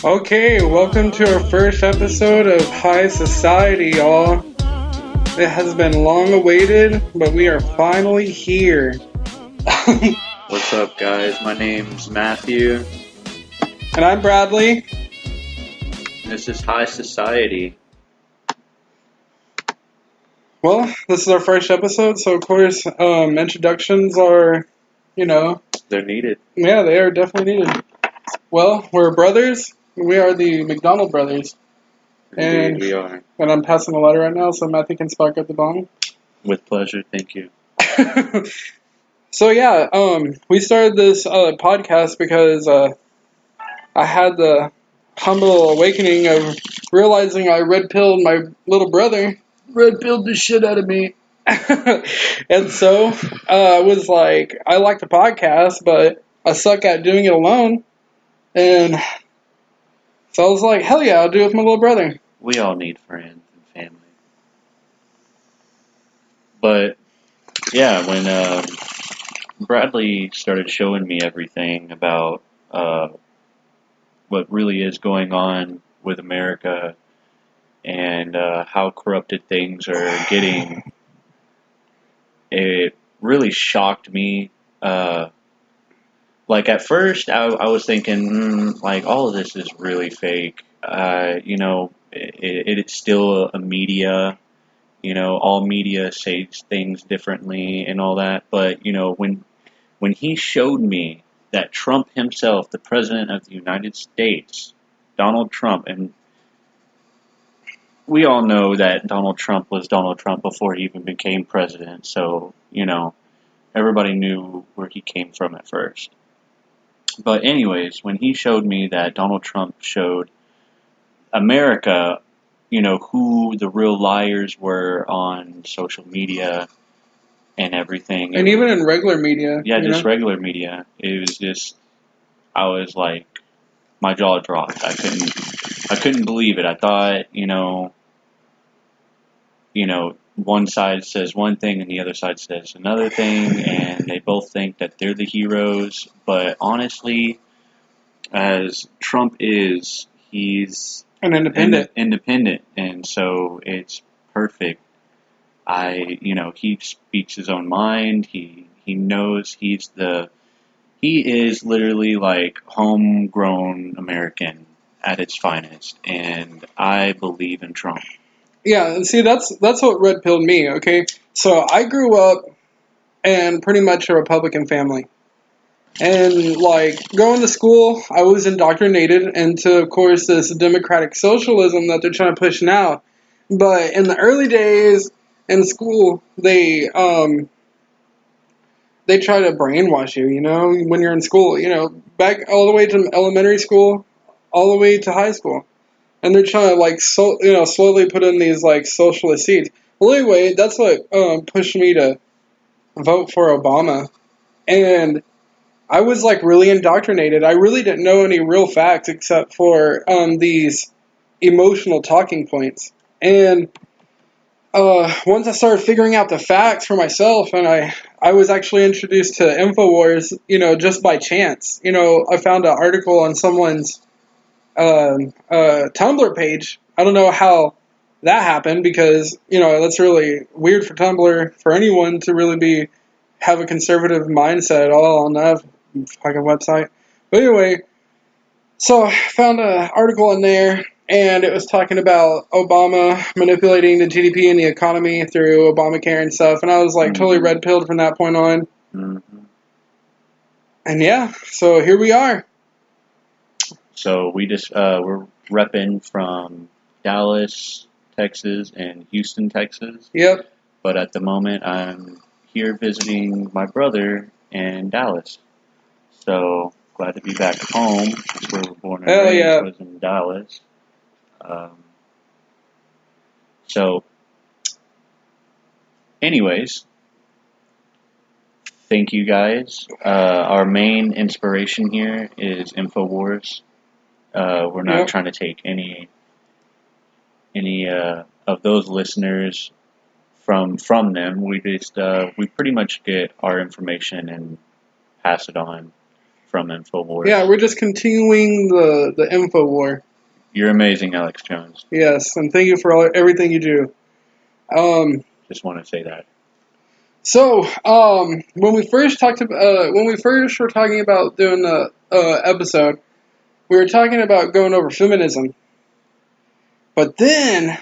Okay, welcome to our first episode of High Society, y'all. It has been long awaited, but we are finally here. What's up, guys? My name's Matthew. And I'm Bradley. This is High Society. Well, this is our first episode, so of course, introductions are, They're needed. Yeah, they are definitely needed. Well, we're brothers. We are the McDonald brothers. Indeed, we are. And I'm passing the letter right now, so Matthew can spark up the bong. With pleasure, thank you. So yeah, we started this podcast because I had the humble awakening of realizing I red-pilled my little brother. Red-pilled the shit out of me. And so I was like, I like the podcast, but I suck at doing it alone. And so I was like, hell yeah, I'll do it with my little brother. We all need friends and family. But, yeah, when Bradley started showing me everything about what really is going on with America and how corrupted things are getting, it really shocked me. Like, at first, I was thinking, all of this is really fake. It's still a media. All media says things differently and all that. But, when he showed me that Trump himself, the President of the United States, Donald Trump, and we all know that Donald Trump was Donald Trump before he even became president. So, everybody knew where he came from at first. But anyways, when he showed me that Donald Trump showed America, who the real liars were on social media and everything. And even in regular media. Yeah, just regular media. It was just, I was like, my jaw dropped. I couldn't believe it. I thought, one side says one thing and the other side says another thing, and they both think that they're the heroes. But honestly, as Trump is, he's an independent, and so it's perfect. He speaks his own mind. He knows he is literally like homegrown American at its finest, and I believe in Trump. Yeah, and see, that's what red-pilled me, okay? So I grew up in pretty much a Republican family. And, going to school, I was indoctrinated into, of course, this democratic socialism that they're trying to push now. But in the early days in school, they try to brainwash you, when you're in school, back all the way to elementary school, all the way to high school. And they're trying to, slowly put in these, socialist seeds. Well, anyway, that's what pushed me to vote for Obama. And I was, really indoctrinated. I really didn't know any real facts except for these emotional talking points. And once I started figuring out the facts for myself, and I was actually introduced to InfoWars, just by chance. I found an article on someone's Tumblr page. I don't know how that happened because, that's really weird for Tumblr, for anyone to really have a conservative mindset at all on that fucking website. But anyway, so I found an article in there, and it was talking about Obama manipulating the GDP and the economy through Obamacare and stuff, and I was like totally red pilled from that point on. And yeah, so here we are. So we just we're repping from Dallas, Texas, and Houston, Texas. Yep. But at the moment, I'm here visiting my brother in Dallas. So glad to be back home. That's where we're born and raised. Yeah. Was in Dallas. So, anyways, thank you guys. Our main inspiration here is InfoWars. We're not trying to take any of those listeners from them. We just we pretty much get our information and pass it on from InfoWars. Yeah, we're just continuing the info war. You're amazing, Alex Jones. Yes, and thank you for everything you do. Just want to say that. So, when we first were talking about doing the episode, we were talking about going over feminism. But then,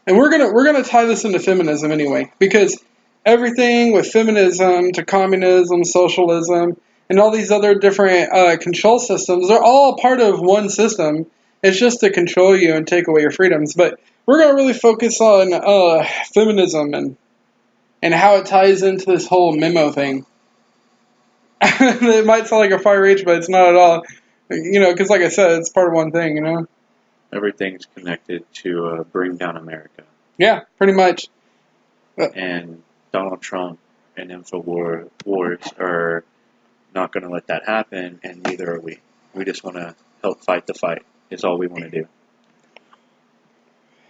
and we're gonna tie this into feminism anyway, because everything with feminism to communism, socialism, and all these other different control systems, they're all part of one system. It's just to control you and take away your freedoms. But we're gonna really focus on feminism and how it ties into this whole Memo thing. It might sound like a fire rage, but it's not at all. Because like I said, it's part of one thing, Everything's connected to bring down America. Yeah, pretty much. And Donald Trump and InfoWars are not going to let that happen, and neither are we. We just want to help fight the fight, is all we want to do.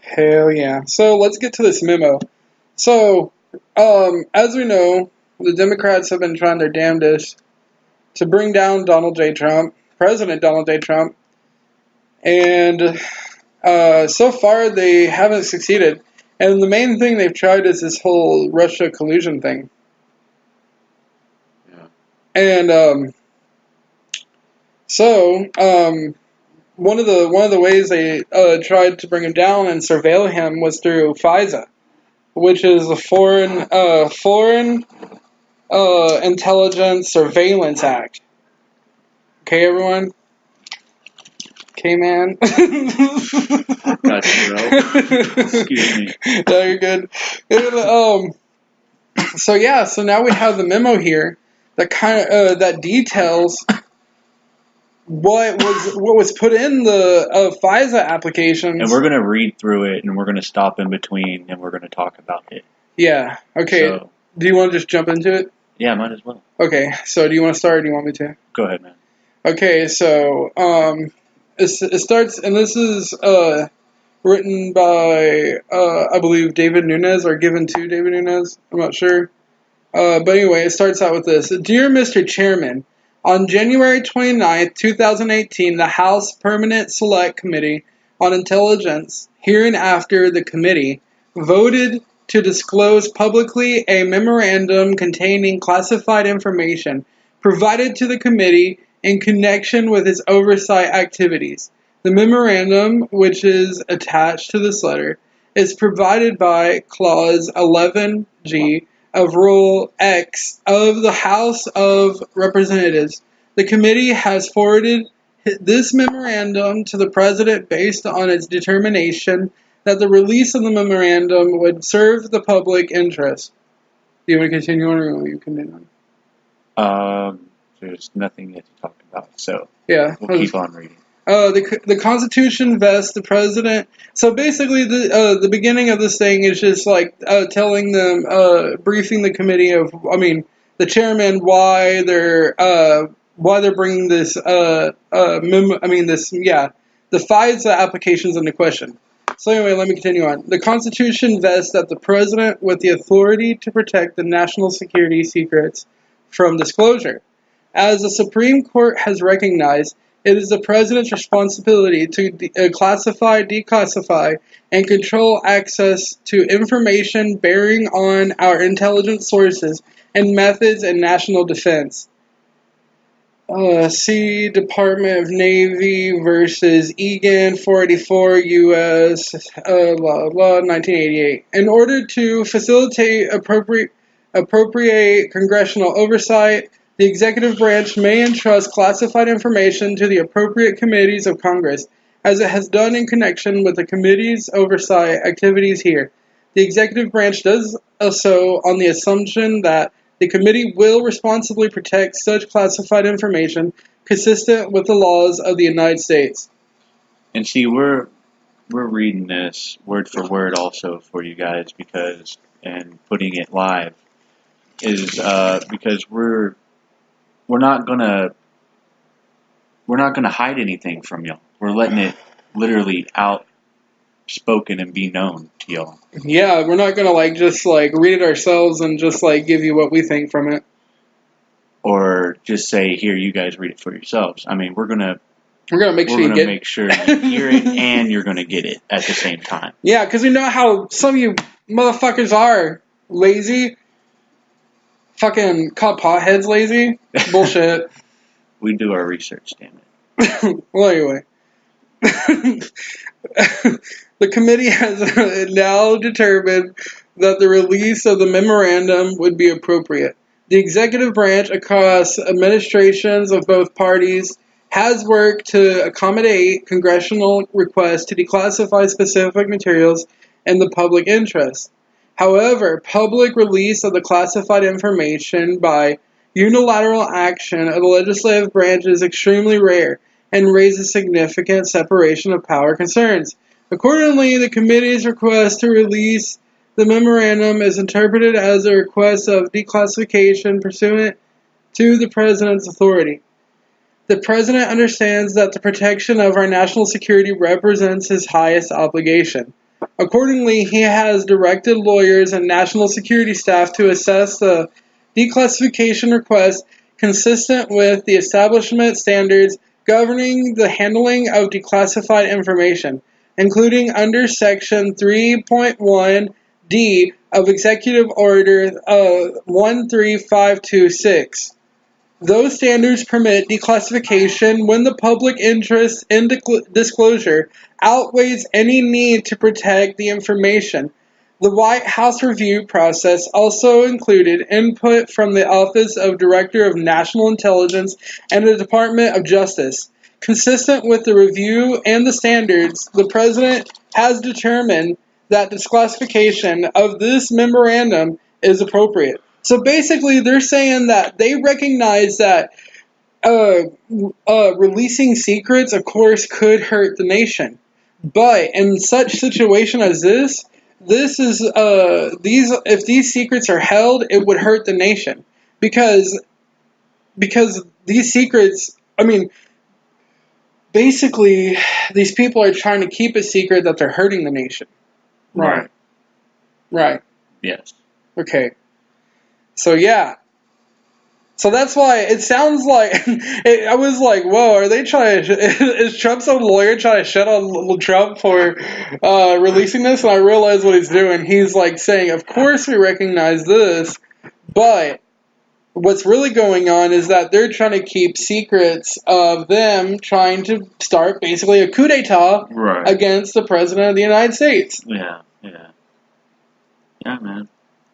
Hell yeah. So let's get to this memo. So, as we know, the Democrats have been trying their damnedest to bring down President Donald J. Trump, and so far they haven't succeeded. And the main thing they've tried is this whole Russia collusion thing. Yeah. And one of the ways they tried to bring him down and surveil him was through FISA, which is a foreign intelligence surveillance act. Okay, everyone. Okay, man. Gotcha, bro. Excuse me. No, you're good. And, so now we have the memo here that that details what was put in the FISA applications. And we're gonna read through it, and we're gonna stop in between, and we're gonna talk about it. Yeah. Okay. So, do you want to just jump into it? Yeah, might as well. Okay. So, do you want to start, or do you want me to? Go ahead, man. Okay. So, it starts, and this is written by I believe David Nunes, or given to David Nunes. I'm not sure. But anyway, it starts out with this. Dear Mr. Chairman, on January 29th, 2018, the House Permanent Select Committee on Intelligence, hereinafter the committee, voted to disclose publicly a memorandum containing classified information provided to the committee in connection with its oversight activities. The memorandum, which is attached to this letter, is provided by Clause 11G of Rule X of the House of Representatives. The committee has forwarded this memorandum to the President based on its determination that the release of the memorandum would serve the public interest. Do you want to continue on, or will you continue on? There's nothing yet to talk about, so yeah, we'll keep on reading. The Constitution vests the President. So basically, the beginning of this thing is just like telling them, briefing the committee the chairman, why they're bringing this the FISA applications into question. So anyway, let me continue on. The Constitution vests that the President with the authority to protect the national security secrets from disclosure. As the Supreme Court has recognized, it is the President's responsibility to classify, declassify, and control access to information bearing on our intelligence sources and methods in national defense. C. Department of Navy versus Egan, 484 U.S. Blah, blah, 1988. In order to facilitate appropriate congressional oversight, the executive branch may entrust classified information to the appropriate committees of Congress, as it has done in connection with the committee's oversight activities here. The executive branch does so on the assumption that the committee will responsibly protect such classified information consistent with the laws of the United States. And see, we're reading this word for word also for you guys and putting it live is because we're not gonna hide anything from y'all. We're letting it literally outspoken and be known to y'all. Yeah, we're not gonna just read it ourselves and just give you what we think from it. Or just say, here, you guys read it for yourselves. I mean, we're gonna make sure you hear it and you're gonna get it at the same time. Yeah, because we know how some of you motherfuckers are lazy. Fucking called potheads lazy. Bullshit. We do our research, damn it. Well, anyway. The committee has now determined that the release of the memorandum would be appropriate. The executive branch, across administrations of both parties, has worked to accommodate congressional requests to declassify specific materials in the public interest. However, public release of the classified information by unilateral action of the legislative branch is extremely rare and raises significant separation of power concerns. Accordingly, the committee's request to release the memorandum is interpreted as a request of declassification pursuant to the President's authority. The President understands that the protection of our national security represents his highest obligation. Accordingly, he has directed lawyers and national security staff to assess the declassification request consistent with the establishment standards governing the handling of declassified information, including under Section 3.1d of Executive Order 13526. Those standards permit declassification when the public interest in disclosure outweighs any need to protect the information. The White House review process also included input from the Office of Director of National Intelligence and the Department of Justice. Consistent with the review and the standards, the President has determined that declassification of this memorandum is appropriate. So basically, they're saying that they recognize that releasing secrets, of course, could hurt the nation. But in such situation as this is if these secrets are held, it would hurt the nation because these secrets. I mean, basically, these people are trying to keep a secret that they're hurting the nation. Right. Yes. Okay. So yeah. So that's why it sounds like I was like, whoa, are they trying to, is Trump's own lawyer trying to shut on Trump for releasing this? And I realized what he's doing. He's saying, of course we recognize this, but what's really going on is that they're trying to keep secrets of them trying to start basically a coup d'etat against the President of the United States. Yeah, man.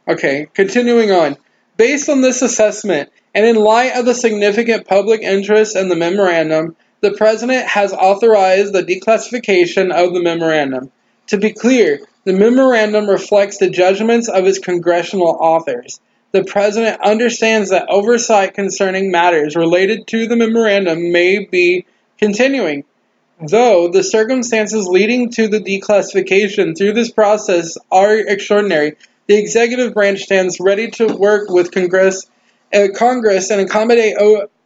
Okay, continuing on. Based on this assessment, and in light of the significant public interest in the memorandum, the President has authorized the declassification of the memorandum. To be clear, the memorandum reflects the judgments of its congressional authors. The President understands that oversight concerning matters related to the memorandum may be continuing. Though the circumstances leading to the declassification through this process are extraordinary, the executive branch stands ready to work with Congress and accommodate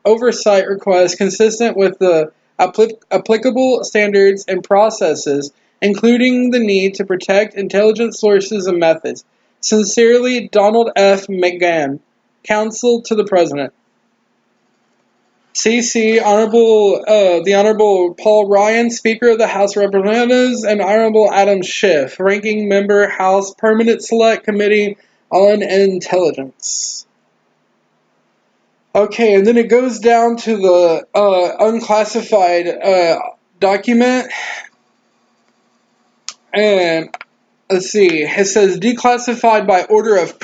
oversight requests consistent with the applicable standards and processes, including the need to protect intelligence sources and methods. Sincerely, Donald F. McGahn, Counsel to the President. CC, the Honorable Paul Ryan, Speaker of the House of Representatives, and Honorable Adam Schiff, Ranking Member, House Permanent Select Committee on Intelligence. Okay, and then it goes down to the unclassified document, and let's see, it says declassified by order of